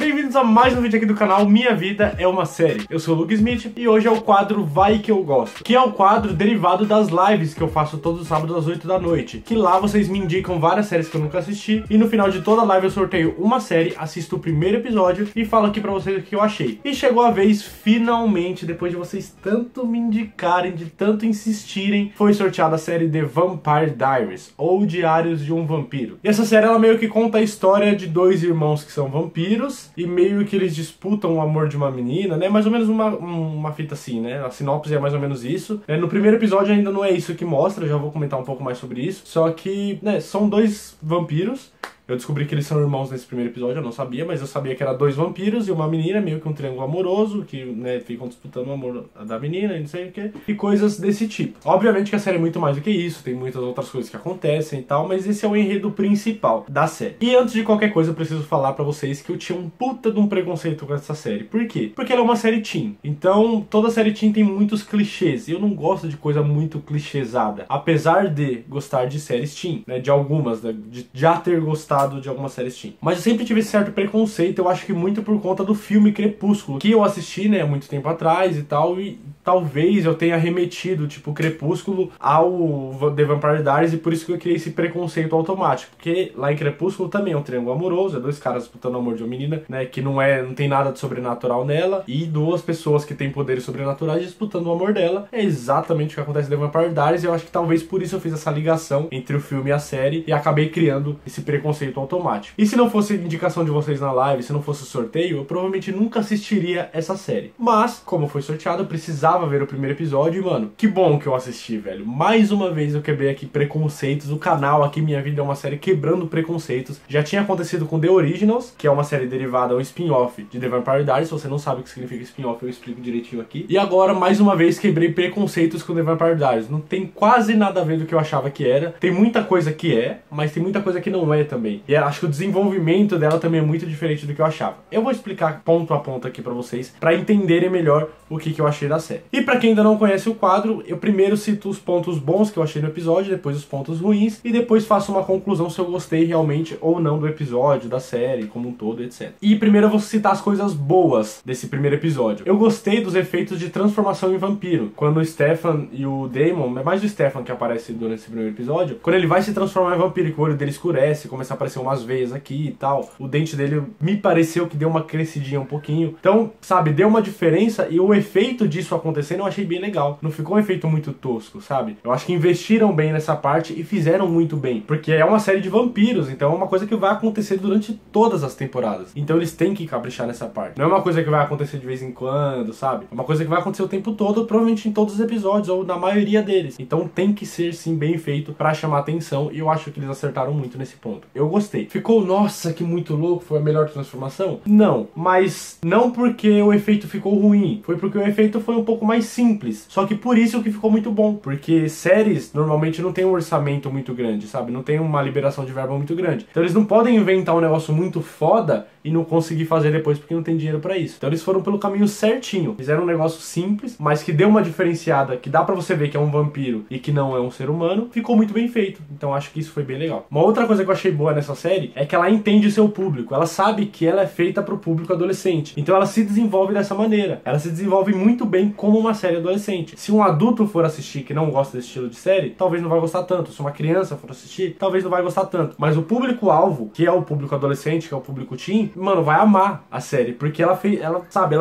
bem-vindos a mais um vídeo aqui do canal Minha Vida é uma Série. Eu sou o Luke Smith e hoje é o quadro Vai Que Eu Gosto, que é o quadro derivado das lives que eu faço todos os sábados às 8 da noite, que lá vocês me indicam várias séries que eu nunca assisti e no final de toda live eu sorteio uma série, assisto o primeiro episódio e falo aqui pra vocês o que eu achei. E chegou a vez, finalmente, depois de vocês tanto me indicarem, de tanto insistirem, foi sorteada a série The Vampire Diaries, ou Diários de um Vampiro. E essa série, ela meio que conta a história de dois irmãos que são vampiros e meio que eles disputam o amor de uma menina, né? Mais ou menos uma fita assim, né? A sinopse é mais ou menos isso. No primeiro episódio ainda não é isso que mostra, já vou comentar um pouco mais sobre isso. Só que, né, são dois vampiros. Eu descobri que eles são irmãos nesse primeiro episódio, eu não sabia, mas eu sabia que era dois vampiros e uma menina, meio que um triângulo amoroso, que, né, ficam disputando o amor da menina e não sei o que, e coisas desse tipo. Obviamente que a série é muito mais do que isso, tem muitas outras coisas que acontecem e tal, mas esse é o enredo principal da série. E antes de qualquer coisa, eu preciso falar pra vocês que eu tinha um puta de um preconceito com essa série. Por quê? Porque ela é uma série teen. Então, toda série teen tem muitos clichês, e eu não gosto de coisa muito clichêsada. Apesar de gostar de séries teen, né, de algumas, né, de já ter gostado de algumas séries teen. Mas eu sempre tive esse certo preconceito, eu acho que muito por conta do filme Crepúsculo, que eu assisti, né, há muito tempo atrás e tal, e talvez eu tenha remetido, tipo, Crepúsculo ao The Vampire Diaries, e por isso que eu criei esse preconceito automático, porque lá em Crepúsculo também é um triângulo amoroso, é dois caras disputando o amor de uma menina, né, que não tem nada de sobrenatural nela, e duas pessoas que têm poderes sobrenaturais disputando o amor dela. É exatamente o que acontece em The Vampire Diaries, e eu acho que talvez por isso eu fiz essa ligação entre o filme e a série, e acabei criando esse preconceito automático. E se não fosse indicação de vocês na live, se não fosse sorteio, eu provavelmente nunca assistiria essa série. Mas, como foi sorteado, eu precisava ver o primeiro episódio e, mano, que bom que eu assisti, velho. Mais uma vez eu quebrei aqui preconceitos. O canal aqui, Minha Vida é uma Série, quebrando preconceitos. Já tinha acontecido com The Originals, que é uma série derivada, um spin-off de The Vampire Diaries. Se você não sabe o que significa spin-off, eu explico direitinho aqui. E agora, mais uma vez, quebrei preconceitos com The Vampire Diaries. Não tem quase nada a ver do que eu achava que era. Tem muita coisa que é, mas tem muita coisa que não é também. E acho que o desenvolvimento dela também é muito diferente do que eu achava. Eu vou explicar ponto a ponto aqui pra vocês, pra entenderem melhor o que eu achei da série. E pra quem ainda não conhece o quadro, eu primeiro cito os pontos bons que eu achei no episódio, depois os pontos ruins, e depois faço uma conclusão se eu gostei realmente ou não do episódio, da série, como um todo, etc. E primeiro eu vou citar as coisas boas desse primeiro episódio. Eu gostei dos efeitos de transformação em vampiro. Quando o Stefan e o Damon, é mais o Stefan que aparece durante esse primeiro episódio, quando ele vai se transformar em vampiro e que o olho dele escurece, começa a aparecer umas veias aqui e tal, o dente dele me pareceu que deu uma crescidinha um pouquinho. Então, sabe, deu uma diferença e o efeito disso acontecendo eu achei bem legal. Não ficou um efeito muito tosco, sabe? Eu acho que investiram bem nessa parte e fizeram muito bem, porque é uma série de vampiros, então é uma coisa que vai acontecer durante todas as temporadas. Então eles têm que caprichar nessa parte. Não é uma coisa que vai acontecer de vez em quando, sabe? É uma coisa que vai acontecer o tempo todo, provavelmente em todos os episódios, ou na maioria deles. Então tem que ser, sim, bem feito pra chamar atenção, e eu acho que eles acertaram muito nesse ponto. Eu gostei. Ficou, nossa, que muito louco, foi a melhor transformação? Não, mas não porque o efeito ficou ruim, foi porque o efeito foi um pouco mais simples, só que por isso que ficou muito bom, porque séries normalmente não tem um orçamento muito grande, sabe, não tem uma liberação de verba muito grande, então eles não podem inventar um negócio muito foda e não conseguir fazer depois porque não tem dinheiro pra isso. Então eles foram pelo caminho certinho, fizeram um negócio simples, mas que deu uma diferenciada, que dá pra você ver que é um vampiro e que não é um ser humano, ficou muito bem feito, então acho que isso foi bem legal. Uma outra coisa que eu achei boa nessa série é que ela entende o seu público, ela sabe que ela é feita pro público adolescente, então ela se desenvolve dessa maneira, ela se desenvolve muito bem como uma série adolescente. Se um adulto for assistir que não gosta desse estilo de série, talvez não vai gostar tanto. Se uma criança for assistir, talvez não vai gostar tanto, mas o público-alvo, que é o público adolescente, que é o público teen, mano, vai amar a série, porque ela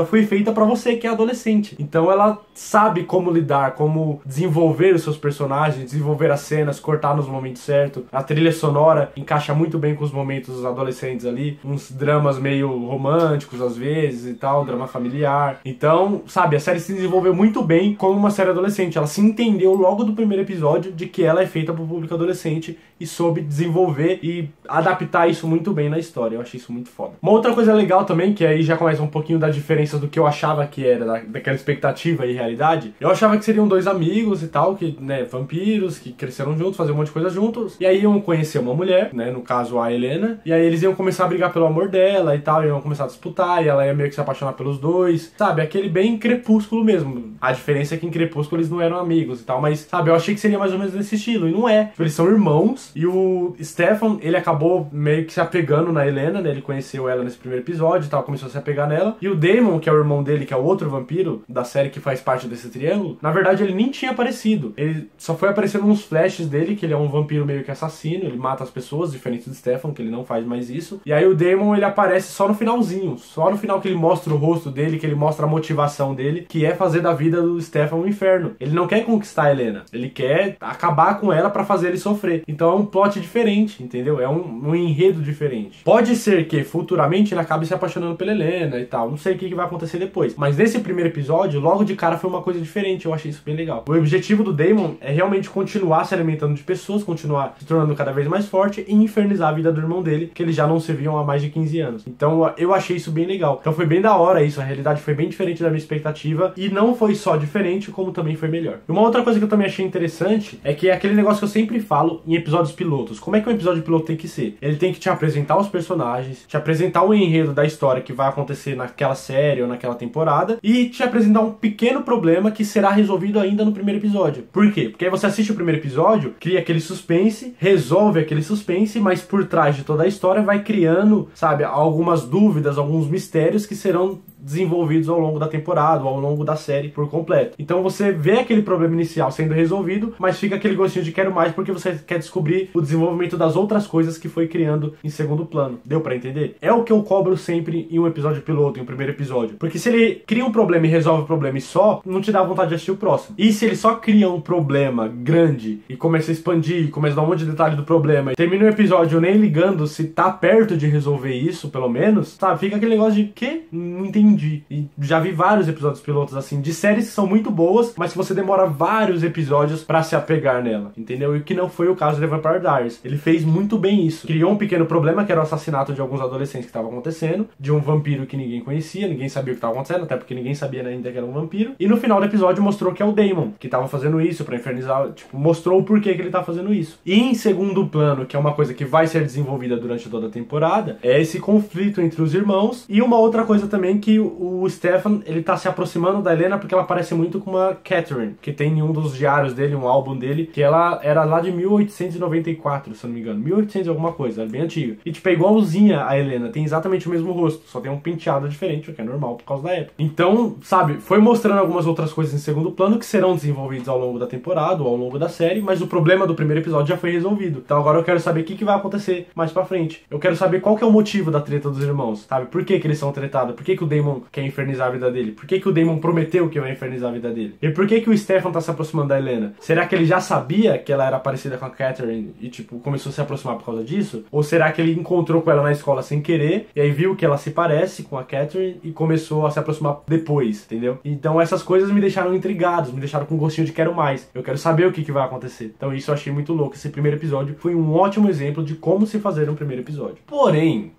foi feita pra você que é adolescente, então ela sabe como lidar, como desenvolver os seus personagens, desenvolver as cenas, cortar nos momentos certos. A trilha sonora encaixa muito bem com os momentos dos adolescentes ali, uns dramas meio românticos às vezes e tal, drama familiar. Então, sabe, a série se desenvolveu muito bem como uma série adolescente. Ela se entendeu logo do primeiro episódio de que ela é feita pro público adolescente e soube desenvolver e adaptar isso muito bem na história. Eu achei isso muito foda. Uma outra coisa legal também, que aí já começa um pouquinho da diferença do que eu achava que era, daquela expectativa e realidade. Eu achava que seriam dois amigos e tal, que, né, vampiros, que cresceram juntos, faziam um monte de coisa juntos, e aí iam conhecer uma mulher, né, no caso a Helena, e aí eles iam começar a brigar pelo amor dela e tal, iam começar a disputar, e ela ia meio que se apaixonar pelos dois, sabe, aquele bem Crepúsculo mesmo. A diferença é que em Crepúsculo eles não eram amigos e tal, mas, sabe, eu achei que seria mais ou menos nesse estilo, e não é. Tipo, eles são irmãos, e o Stefan, ele acabou meio que se apegando na Helena, né, ele conheceu ela nesse primeiro episódio e tal, começou a se apegar nela. E o Damon, que é o irmão dele, que é o outro vampiro da série que faz parte desse triângulo, na verdade ele nem tinha aparecido. Ele só foi aparecendo uns flashes dele, que ele é um vampiro meio que assassino, ele mata as pessoas, diferente do Stefan, que ele não faz mais isso. E aí o Damon, ele aparece só no finalzinho, só no final que ele mostra o rosto dele, que ele mostra a motivação dele, que é fazer da vida do Stefan um inferno. Ele não quer conquistar a Helena, ele quer acabar com ela pra fazer ele sofrer. Então é um plot diferente, entendeu? É um enredo diferente. Pode ser que futuramente ele acabe se apaixonando pela Helena e tal, não sei o que vai acontecer depois. Mas nesse primeiro episódio, logo de cara foi uma coisa diferente, eu achei isso bem legal. O objetivo do Damon é realmente continuar se alimentando de pessoas, continuar se tornando cada vez mais forte e infernizar a vida do irmão dele, que eles já não se viam há mais de 15 anos. Então eu achei isso bem legal. Então foi bem da hora isso, a realidade foi bem diferente da minha expectativa e não foi só diferente, como também foi melhor. E uma outra coisa que eu também achei interessante é que é aquele negócio que eu sempre falo em episódios pilotos. Como é que um episódio piloto tem que ser? Ele tem que te apresentar os personagens, te apresentar o enredo da história que vai acontecer naquela série ou naquela temporada e te apresentar um pequeno problema que será resolvido ainda no primeiro episódio. Por quê? Porque aí você assiste o primeiro episódio, cria aquele suspense, resolve aquele suspense, mas por trás de toda a história vai criando, sabe, algumas dúvidas, alguns mistérios que serão desenvolvidos ao longo da temporada, ou ao longo da série por completo. Então você vê aquele problema inicial sendo resolvido, mas fica aquele gostinho de quero mais porque você quer descobrir o desenvolvimento das outras coisas que foi criando em segundo plano. Deu pra entender? É o que eu cobro sempre em um episódio piloto, em um primeiro episódio. Porque se ele cria um problema e resolve o problema e só, não te dá vontade de assistir o próximo. E se ele só cria um problema grande e começa a expandir, começa a dar um monte de detalhe do problema, e termina o episódio nem ligando se tá perto de resolver isso, pelo menos, sabe? Fica aquele negócio de que? Não entendi. E já vi vários episódios pilotos assim, de séries que são muito boas, mas que você demora vários episódios pra se apegar nela, entendeu? E que não foi o caso de The Vampire Diaries. Ele fez muito bem isso. Criou um pequeno problema, que era o assassinato de alguns adolescentes que estava acontecendo, de um vampiro que ninguém conhecia, ninguém sabia o que estava acontecendo, até porque ninguém sabia ainda que era um vampiro. E no final do episódio mostrou que é o Damon, que estava fazendo isso pra infernizar, tipo, mostrou o porquê que ele tá fazendo isso. E em segundo plano, que é uma coisa que vai ser desenvolvida durante toda a temporada, é esse conflito entre os irmãos. E uma outra coisa também, que o Stefan, ele tá se aproximando da Helena porque ela parece muito com uma Catherine, que tem em um dos diários dele, um álbum dele, que ela era lá de 1894, se eu não me engano, 1800 alguma coisa, era bem antiga. E tipo, é igualzinha a Helena, tem exatamente o mesmo rosto, só tem um penteado diferente, o que é normal por causa da época. Então, sabe, foi mostrando algumas outras coisas em segundo plano que serão desenvolvidas ao longo da temporada ou ao longo da série, mas o problema do primeiro episódio já foi resolvido. Então agora eu quero saber o que vai acontecer mais pra frente. Eu quero saber qual que é o motivo da treta dos irmãos, sabe? Por que eles são tretados? Por que o Damon quer infernizar a vida dele? Por que o Damon prometeu que vai infernizar a vida dele? E por que o Stefan tá se aproximando da Helena? Será que ele já sabia que ela era parecida com a Catherine e, tipo, começou a se aproximar por causa disso? Ou será que ele encontrou com ela na escola sem querer e aí viu que ela se parece com a Catherine e começou a se aproximar depois, entendeu? Então essas coisas me deixaram intrigados, me deixaram com gostinho de quero mais. Eu quero saber o que vai acontecer. Então isso eu achei muito louco. Esse primeiro episódio foi um ótimo exemplo de como se fazer um primeiro episódio. Porém,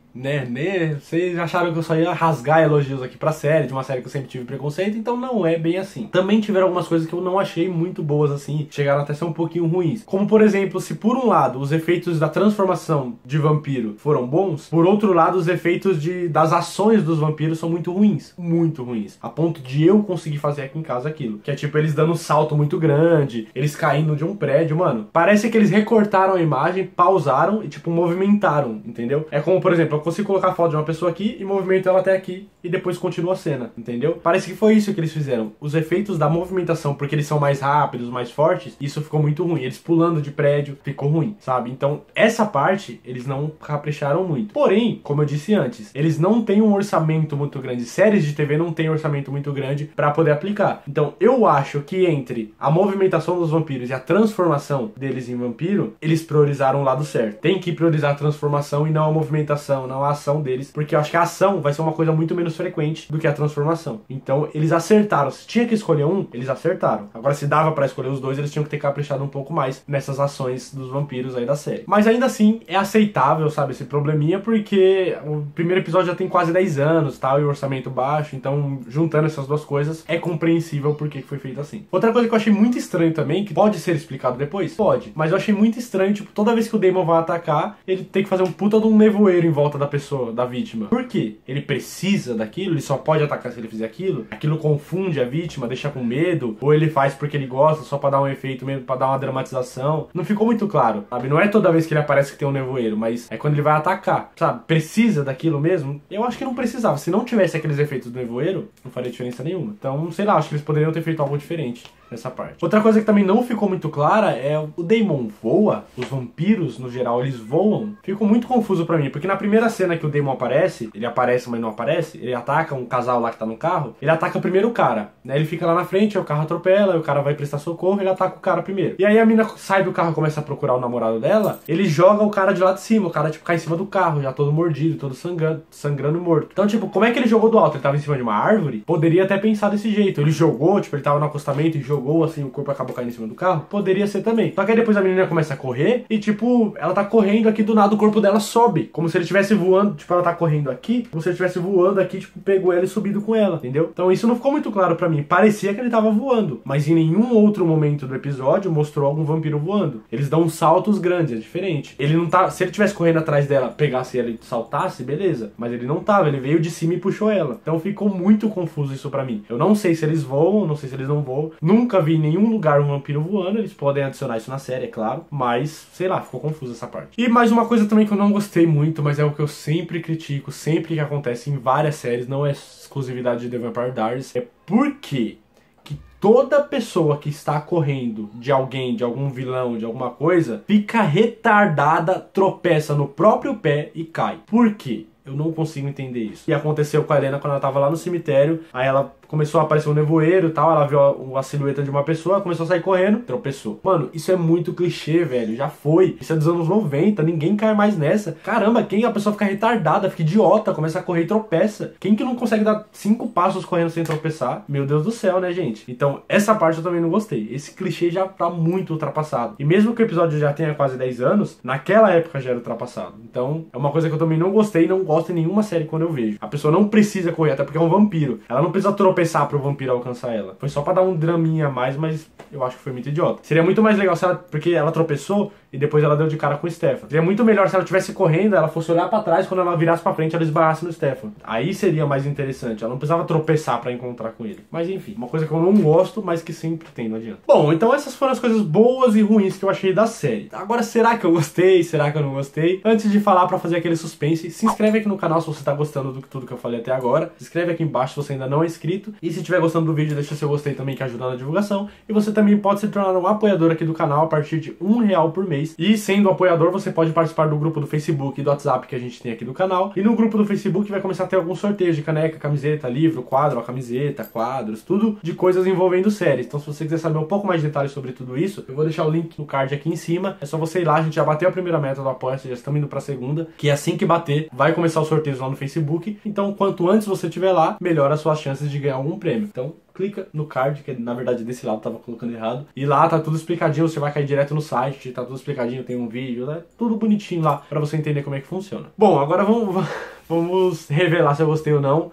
vocês acharam que eu só ia rasgar elogios aqui pra série, de uma série que eu sempre tive preconceito, então não é bem assim. Também tiveram algumas coisas que eu não achei muito boas assim, chegaram até a ser um pouquinho ruins. Como, por exemplo, se por um lado os efeitos da transformação de vampiro foram bons, por outro lado os efeitos das ações dos vampiros são muito ruins. Muito ruins. A ponto de eu conseguir fazer aqui em casa aquilo. Que é tipo, eles dando um salto muito grande, eles caindo de um prédio, mano. Parece que eles recortaram a imagem, pausaram e tipo, movimentaram, entendeu? É como, por exemplo, eu consigo colocar a foto de uma pessoa aqui e movimento ela até aqui e depois continua a cena, entendeu? Parece que foi isso que eles fizeram. Os efeitos da movimentação, porque eles são mais rápidos, mais fortes, isso ficou muito ruim. Eles pulando de prédio, ficou ruim, sabe? Então, essa parte, eles não capricharam muito. Porém, como eu disse antes, eles não têm um orçamento muito grande. Séries de TV não têm um orçamento muito grande pra poder aplicar. Então, eu acho que entre a movimentação dos vampiros e a transformação deles em vampiro, eles priorizaram o lado certo. Tem que priorizar a transformação e não a movimentação, não a ação deles, porque eu acho que a ação vai ser uma coisa muito menos frequente do que a transformação. Então, eles acertaram. Se tinha que escolher um, eles acertaram. Agora, se dava pra escolher os dois, eles tinham que ter caprichado um pouco mais nessas ações dos vampiros aí da série. Mas ainda assim, é aceitável, sabe, esse probleminha, porque o primeiro episódio já tem quase 10 anos, tal, e o orçamento baixo, então, juntando essas duas coisas, é compreensível porque foi feito assim. Outra coisa que eu achei muito estranho também, que pode ser explicado depois, pode, mas eu achei muito estranho, tipo, toda vez que o Damon vai atacar, ele tem que fazer um puta de um nevoeiro em volta da pessoa, da vítima. Por quê? Ele precisa daquilo? Ele só pode atacar se ele fizer aquilo? Aquilo confunde a vítima, deixa com medo? Ou ele faz porque ele gosta, só pra dar um efeito mesmo, pra dar uma dramatização? Não ficou muito claro, sabe? Não é toda vez que ele aparece que tem um nevoeiro, mas é quando ele vai atacar, sabe? Precisa daquilo mesmo? Eu acho que não precisava. Se não tivesse aqueles efeitos do nevoeiro, não faria diferença nenhuma. Então, sei lá, acho que eles poderiam ter feito algo diferente nessa parte. Outra coisa que também não ficou muito clara é o Damon voa, os vampiros no geral eles voam. Ficou muito confuso pra mim, porque na primeira cena que o Damon aparece, ele aparece mas não aparece, ele ataca um casal lá que tá no carro, ele ataca primeiro o cara, né? Ele fica lá na frente, aí o carro atropela, aí o cara vai prestar socorro, ele ataca o cara primeiro. E aí a mina sai do carro e começa a procurar o namorado dela, ele joga o cara de lá de cima, o cara tipo cai em cima do carro, já todo mordido, todo sangrando e morto. Então tipo, como é que ele jogou do alto? Ele tava em cima de uma árvore? Poderia até pensar desse jeito, ele jogou, tipo, ele tava no acostamento e jogou assim, o corpo acabou caindo em cima do carro? Poderia ser também. Só que aí depois a menina começa a correr e, tipo, ela tá correndo aqui do nada, o corpo dela sobe. Como se ele estivesse voando, tipo, ela tá correndo aqui, como se ele estivesse voando aqui, tipo, pegou ela e subido com ela, entendeu? Então isso não ficou muito claro pra mim. Parecia que ele tava voando, mas em nenhum outro momento do episódio mostrou algum vampiro voando. Eles dão uns saltos grandes, é diferente. Ele não tá... Se ele tivesse correndo atrás dela, pegasse ela e saltasse, beleza. Mas ele não tava, ele veio de cima e puxou ela. Então ficou muito confuso isso pra mim. Eu não sei se eles voam, não sei se eles não voam. Nunca vi em nenhum lugar um vampiro voando, eles podem adicionar isso na série, é claro, mas, sei lá, ficou confuso essa parte. E mais uma coisa também que eu não gostei muito, mas é o que eu sempre critico, sempre que acontece em várias séries, não é exclusividade de The Vampire Diaries, é por que toda pessoa que está correndo de alguém, de algum vilão, de alguma coisa, fica retardada, tropeça no próprio pé e cai. Por quê? Eu não consigo entender isso. E aconteceu com a Helena quando ela tava lá no cemitério, aí ela começou a aparecer um nevoeiro e tal, ela viu a silhueta de uma pessoa, começou a sair correndo, tropeçou. Mano, isso é muito clichê, velho, já foi. Isso é dos anos 90, ninguém cai mais nessa. Caramba, quem a pessoa fica retardada, fica idiota, começa a correr e tropeça. Quem que não consegue dar 5 passos correndo sem tropeçar? Meu Deus do céu, né, gente? Então, essa parte eu também não gostei. Esse clichê já tá muito ultrapassado. E mesmo que o episódio já tenha quase 10 anos, naquela época já era ultrapassado. Então, é uma coisa que eu também não gostei e não gosto em nenhuma série quando eu vejo. A pessoa não precisa correr, até porque é um vampiro. Ela não precisa tropeçar pro vampiro alcançar ela. Foi só pra dar um draminha a mais, mas eu acho que foi muito idiota. Seria muito mais legal se ela... Porque ela tropeçou e depois ela deu de cara com o Stefan. Seria muito melhor se ela estivesse correndo, ela fosse olhar pra trás, quando ela virasse pra frente, ela esbarrasse no Stefan. Aí seria mais interessante. Ela não precisava tropeçar pra encontrar com ele. Mas enfim, uma coisa que eu não gosto, mas que sempre tem, não adianta. Bom, então essas foram as coisas boas e ruins que eu achei da série. Agora, será que eu gostei? Será que eu não gostei? Antes de falar, pra fazer aquele suspense, se inscreve aqui no canal se você tá gostando de tudo que eu falei até agora. Se inscreve aqui embaixo se você ainda não é inscrito. E se estiver gostando do vídeo, deixa seu gostei também, que ajuda na divulgação. E você também pode se tornar um apoiador aqui do canal a partir de R$1 por mês. E sendo apoiador, você pode participar do grupo do Facebook e do WhatsApp que a gente tem aqui do canal. E no grupo do Facebook vai começar a ter alguns sorteios de caneca, camiseta, livro, quadro, camiseta, quadros, tudo de coisas envolvendo séries. Então se você quiser saber um pouco mais de detalhes sobre tudo isso, eu vou deixar o link no card aqui em cima. É só você ir lá, a gente já bateu a primeira meta do Apoia-se, já estamos indo pra segunda, que assim que bater, vai começar os sorteios lá no Facebook. Então quanto antes você estiver lá, melhor as suas chances de ganhar algum prêmio. Então clica no card, que na verdade desse lado tava colocando errado. E lá tá tudo explicadinho, você vai cair direto no site, tá tudo explicadinho, tem um vídeo, né? Tudo bonitinho lá pra você entender como é que funciona. Bom, agora vamos revelar se eu gostei ou não.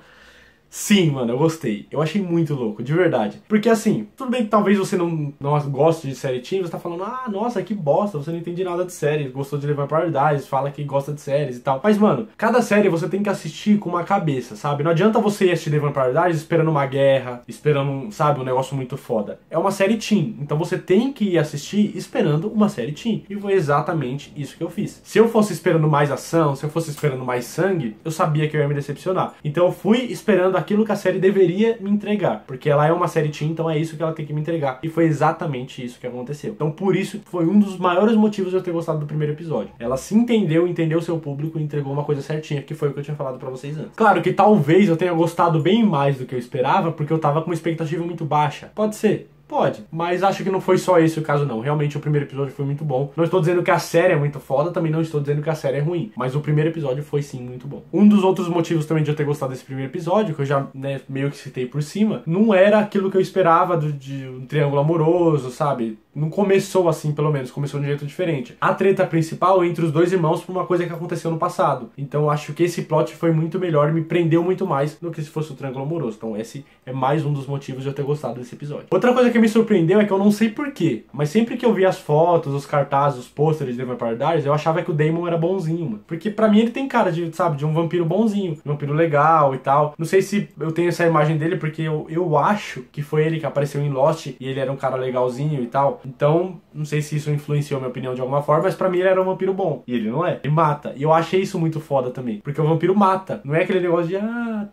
Sim, mano, eu gostei. Eu achei muito louco, de verdade. Porque assim, tudo bem que talvez você não goste de série teen, você tá falando, ah, nossa, que bosta, você não entende nada de série, gostou de levar prioridades, fala que gosta de séries e tal. Mas, mano, cada série você tem que assistir com uma cabeça, sabe? Não adianta você ir assistir Levando Prioridades esperando uma guerra, esperando, sabe, um negócio muito foda. É uma série teen, então você tem que ir assistir esperando uma série teen. E foi exatamente isso que eu fiz. Se eu fosse esperando mais ação, se eu fosse esperando mais sangue, eu sabia que eu ia me decepcionar. Então eu fui esperando aquilo que a série deveria me entregar, porque ela é uma série teen, então é isso que ela tem que me entregar, e foi exatamente isso que aconteceu. Então por isso foi um dos maiores motivos de eu ter gostado do primeiro episódio. Ela se entendeu seu público e entregou uma coisa certinha, que foi o que eu tinha falado pra vocês antes. Claro que talvez eu tenha gostado bem mais do que eu esperava, porque eu tava com uma expectativa muito baixa. Pode ser. Pode, mas acho que não foi só esse o caso não. Realmente o primeiro episódio foi muito bom. Não estou dizendo que a série é muito foda, também não estou dizendo que a série é ruim, mas o primeiro episódio foi sim muito bom. Um dos outros motivos também de eu ter gostado desse primeiro episódio, que eu já meio que citei por cima, não era aquilo que eu esperava de um triângulo amoroso, sabe? não começou assim, pelo menos, começou de um jeito diferente. A treta principal é entre os dois irmãos por uma coisa que aconteceu no passado. Então eu acho que esse plot foi muito melhor, me prendeu muito mais do que se fosse o Triângulo Amoroso. Então esse é mais um dos motivos de eu ter gostado desse episódio. Outra coisa que me surpreendeu é que eu não sei porquê, mas sempre que eu vi as fotos, os cartazes, os pôsteres de The Vampire Diaries, eu achava que o Damon era bonzinho, mano. Porque pra mim ele tem cara de, sabe, de um vampiro bonzinho, um vampiro legal e tal. Não sei se eu tenho essa imagem dele porque eu acho que foi ele que apareceu em Lost e ele era um cara legalzinho e tal. Então, não sei se isso influenciou a minha opinião de alguma forma, mas pra mim ele era um vampiro bom. E ele não é. Ele mata. E eu achei isso muito foda também. Porque o vampiro mata. Não é aquele negócio de,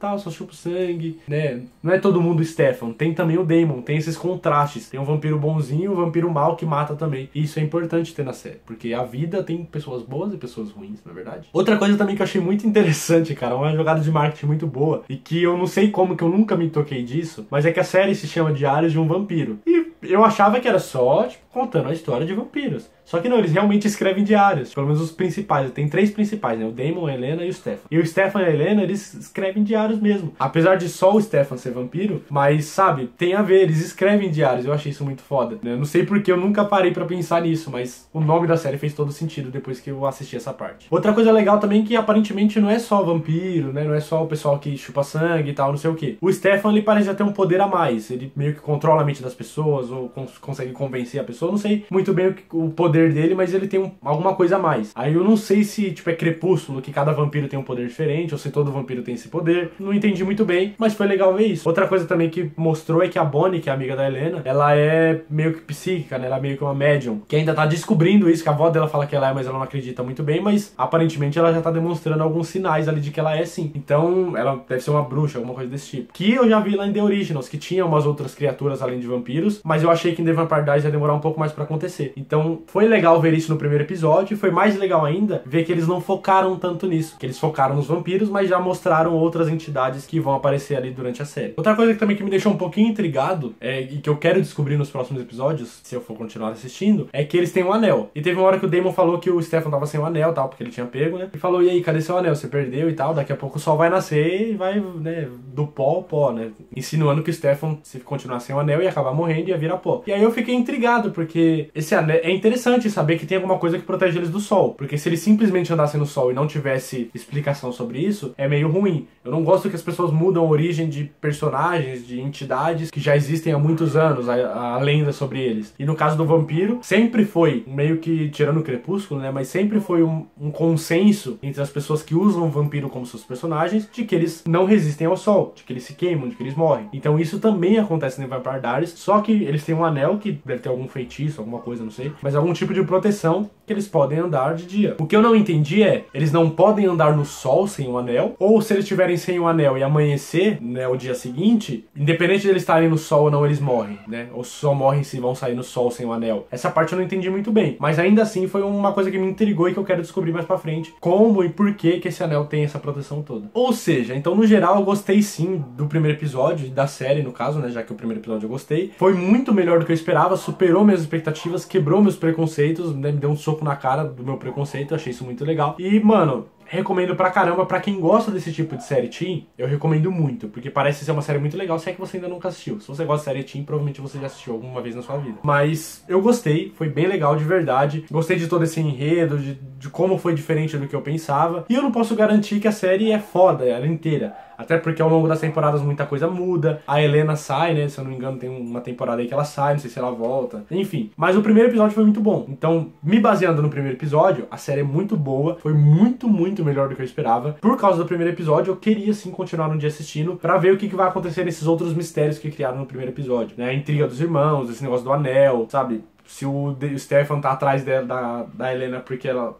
tal, só chupa sangue, né? Não é todo mundo Stefan. Tem também o Damon. Tem esses contrastes. Tem um vampiro bonzinho e um vampiro mau que mata também. E isso é importante ter na série. Porque a vida tem pessoas boas e pessoas ruins, na verdade. Outra coisa também que eu achei muito interessante, cara, uma jogada de marketing muito boa. E que eu não sei como que eu nunca me toquei disso, mas é que a série se chama Diários de um Vampiro. E eu achava que era só, tipo, contando a história de vampiros. Só que não, eles realmente escrevem diários. Pelo menos os principais. Tem 3 principais, né? O Damon, a Helena e o Stefan. E o Stefan e a Helena, eles escrevem diários mesmo. Apesar de só o Stefan ser vampiro, mas, sabe, tem a ver. Eles escrevem diários. Eu achei isso muito foda, né? Eu não sei porque eu nunca parei pra pensar nisso, mas o nome da série fez todo sentido depois que eu assisti essa parte. Outra coisa legal também é que aparentemente não é só vampiro, né? Não é só o pessoal que chupa sangue e tal, não sei o quê. O Stefan, ele parece já ter um poder a mais. Ele meio que controla a mente das pessoas ou consegue convencer a pessoa. Eu não sei muito bem o poder dele, mas ele tem alguma coisa a mais. Aí eu não sei se, tipo, é Crepúsculo, que cada vampiro tem um poder diferente, ou se todo vampiro tem esse poder. Não entendi muito bem, mas foi legal ver isso. Outra coisa também que mostrou é que a Bonnie, que é amiga da Helena, ela é meio que psíquica, né? Ela é meio que uma médium, que ainda tá descobrindo isso, que a avó dela fala que ela é, mas ela não acredita muito bem, mas aparentemente ela já tá demonstrando alguns sinais ali de que ela é sim. Então, ela deve ser uma bruxa, alguma coisa desse tipo. Que eu já vi lá em The Originals, que tinha umas outras criaturas além de vampiros, mas eu achei que em The Vampire Diaries ia demorar um pouco mais pra acontecer. Então, foi legal ver isso no primeiro episódio, e foi mais legal ainda ver que eles não focaram tanto nisso, que eles focaram nos vampiros, mas já mostraram outras entidades que vão aparecer ali durante a série. Outra coisa que também que me deixou um pouquinho intrigado, e que eu quero descobrir nos próximos episódios, se eu for continuar assistindo, é que eles têm um anel. E teve uma hora que o Damon falou que o Stefan tava sem o anel, tal, porque ele tinha pego, né? E falou, e aí, cadê seu anel? Você perdeu e tal, daqui a pouco o sol vai nascer e vai, né, do pó ao pó, né? Insinuando que o Stefan, se continuar sem o anel, ia acabar morrendo e ia virar pó. E aí eu fiquei intrigado, porque esse anel, é interessante saber que tem alguma coisa que protege eles do sol, porque se eles simplesmente andassem no sol e não tivesse explicação sobre isso, é meio ruim. Eu não gosto que as pessoas mudam a origem de personagens, de entidades que já existem há muitos anos, a lenda sobre eles. E no caso do vampiro, sempre foi, meio que tirando o Crepúsculo, né, mas sempre foi um consenso entre as pessoas que usam o vampiro como seus personagens, de que eles não resistem ao sol, de que eles se queimam, de que eles morrem. Então isso também acontece no Vampire Diaries, só que eles têm um anel que deve ter algum feitiço, alguma coisa, não sei, mas algum tipo de proteção que eles podem andar de dia. O que eu não entendi é, eles não podem andar no sol sem o anel, ou se eles estiverem sem o anel e amanhecer, né, o dia seguinte, independente de eles estarem no sol ou não, eles morrem, né? Ou só morrem se vão sair no sol sem o anel. Essa parte eu não entendi muito bem, mas ainda assim foi uma coisa que me intrigou e que eu quero descobrir mais pra frente, como e por que esse anel tem essa proteção toda. Ou seja, então no geral eu gostei sim do primeiro episódio, da série no caso, né, já que o primeiro episódio eu gostei. Foi muito melhor do que eu esperava, superou minhas expectativas, quebrou meus preconceitos, né, me deu um soco na cara do meu preconceito, eu achei isso muito legal. E, mano, recomendo pra caramba, pra quem gosta desse tipo de série teen, eu recomendo muito, porque parece ser uma série muito legal, se é que você ainda nunca assistiu. Se você gosta de série teen, provavelmente você já assistiu alguma vez na sua vida. Mas eu gostei, foi bem legal de verdade, gostei de todo esse enredo, de como foi diferente do que eu pensava, e eu não posso garantir que a série é foda, ela inteira. Até porque ao longo das temporadas muita coisa muda. A Helena sai, né? Se eu não me engano tem uma temporada aí que ela sai, não sei se ela volta. Enfim, mas o primeiro episódio foi muito bom. Então, me baseando no primeiro episódio, a série é muito boa. Foi muito, muito melhor do que eu esperava. Por causa do primeiro episódio, eu queria sim continuar um dia assistindo pra ver o que vai acontecer nesses outros mistérios que criaram no primeiro episódio, né? A intriga dos irmãos, esse negócio do anel, sabe? Se o Stefan tá atrás da Helena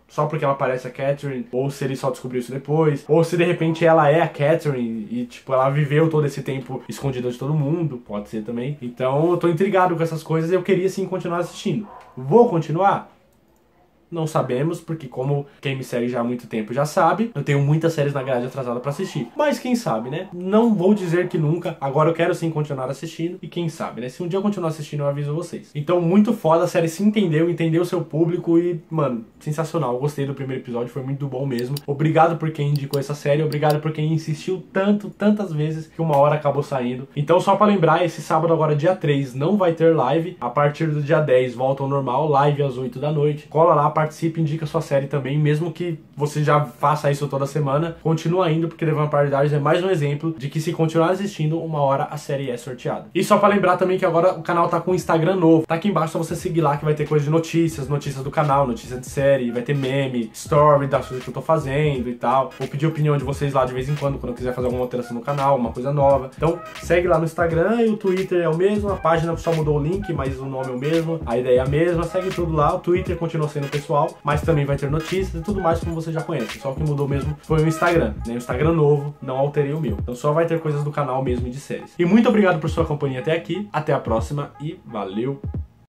só porque ela parece a Catherine, ou se ele só descobriu isso depois, ou se de repente ela é a Catherine e tipo, ela viveu todo esse tempo escondida de todo mundo, pode ser também. Então eu tô intrigado com essas coisas e eu queria sim continuar assistindo. Vou continuar? Não sabemos, porque como quem me segue já há muito tempo já sabe, eu tenho muitas séries na grade atrasada pra assistir. Mas quem sabe, né? Não vou dizer que nunca, agora eu quero sim continuar assistindo, e quem sabe, né? Se um dia eu continuar assistindo, eu aviso vocês. Então, muito foda, a série se entendeu o seu público e, mano, sensacional. Eu gostei do primeiro episódio, foi muito bom mesmo. Obrigado por quem indicou essa série, obrigado por quem insistiu tantas vezes que uma hora acabou saindo. Então, só pra lembrar, esse sábado agora, dia 3, não vai ter live. A partir do dia 10, volta ao normal, live às 8 da noite. Cola lá, participe, indica sua série também, mesmo que você já faça isso toda semana, continua indo, porque The Vampire Diaries é mais um exemplo de que se continuar assistindo, uma hora a série é sorteada. E só pra lembrar também que agora o canal tá com um Instagram novo, tá aqui embaixo, só você seguir lá que vai ter coisa de notícias do canal, notícias de série, vai ter meme, story das coisas que eu tô fazendo e tal. Vou pedir a opinião de vocês lá de vez em quando eu quiser fazer alguma alteração no canal, uma coisa nova. Então segue lá no Instagram, e o Twitter é o mesmo, a página só mudou o link, mas o nome é o mesmo, a ideia é a mesma, segue tudo lá, o Twitter continua sendo pessoal, mas também vai ter notícias e tudo mais como você já conhece, só o que mudou mesmo foi o Instagram, né? O Instagram novo, não alterei o meu, então só vai ter coisas do canal mesmo de séries. E muito obrigado por sua companhia até aqui, até a próxima e valeu!